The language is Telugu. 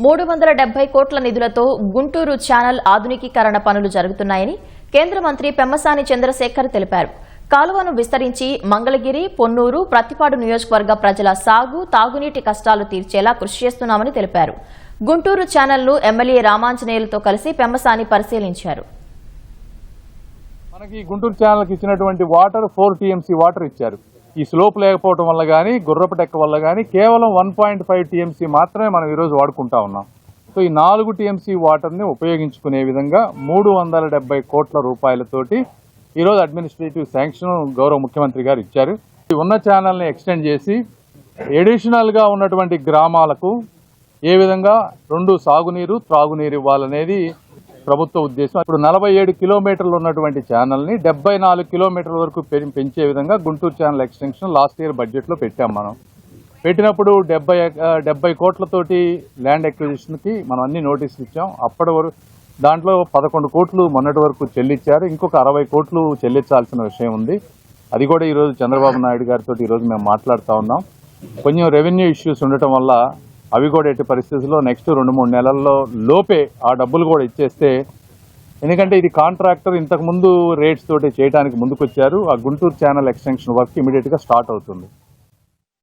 370 కోట్ల నిధులతో గుంటూరు ఛానల్ ఆధునికీకరణ పనులు జరుగుతున్నాయని కేంద్ర మంత్రి పెమ్మసాని చంద్రశేఖర్ తెలిపారు. కాలువను విస్తరించి మంగళగిరి, పొన్నూరు, ప్రతిపాడు నియోజకవర్గ ప్రజల సాగు, తాగునీటి కష్టాలు తీర్చేలా కృషి చేస్తున్నామని తెలిపారు. గుంటూరు ఛానల్ను ఎమ్మెల్యే రామాంజనేయులతో కలిసి పెమ్మసాని పరిశీలించారు. మనకి గుంటూరు ఛానల్కి ఇచ్చినటువంటి వాటర్ 4 టీఎంసీ వాటర్ ఇచ్చారు. ఈ స్లోప్ లేకపోవడం వల్ల కానీ, గుర్రపు టెక్క వల్ల కానీ కేవలం 1.5 టీఎంసీ మాత్రమే మనం ఈరోజు వాడుకుంటా ఉన్నాం. సో ఈ 4 టీఎంసీ వాటర్ని ఉపయోగించుకునే విధంగా 370 కోట్ల రూపాయలతోటి ఈరోజు అడ్మినిస్ట్రేటివ్ శాంక్షన్ గౌరవ ముఖ్యమంత్రి గారు ఇచ్చారు. ఉన్న ఛానల్ని ఎక్స్టెండ్ చేసి ఎడిషనల్గా ఉన్నటువంటి గ్రామాలకు ఏ విధంగా 2 సాగునీరు, త్రాగునీరు ఇవ్వాలనేది ప్రభుత్వ ఉద్దేశం. ఇప్పుడు 47 కిలోమీటర్లు ఉన్నటువంటి ఛానల్ని 74 కిలోమీటర్ల వరకు పెంచే విధంగా Guntur channel extension last year బడ్జెట్లో పెట్టాం. మనం పెట్టినప్పుడు 70 కోట్లతోటి ల్యాండ్ ఎక్విజిషన్కి మనం అన్ని నోటీసులు ఇచ్చాం. అప్పటి వరకు దాంట్లో 11 కోట్లు మొన్నటి వరకు చెల్లించారు. ఇంకొక 60 కోట్లు చెల్లించాల్సిన విషయం ఉంది. అది కూడా ఈరోజు చంద్రబాబు నాయుడు గారితో ఈరోజు మేము మాట్లాడుతూ ఉన్నాం. కొంచెం రెవెన్యూ ఇష్యూస్ ఉండటం వల్ల అవి కూడా ఎట్టి పరిస్థితుల్లో నెక్స్ట్ 2-3 నెలల్లో లోపే ఆ డబ్బులు కూడా ఇచ్చేస్తే, ఎందుకంటే ఇది కాంట్రాక్టర్ ఇంతకుముందు రేట్స్ తోటి చేయడానికి ముందుకొచ్చారు. ఆ గుంటూరు ఛానల్ ఎక్స్టెన్షన్ వర్క్ ఇమీడియట్గా స్టార్ట్ అవుతుంది.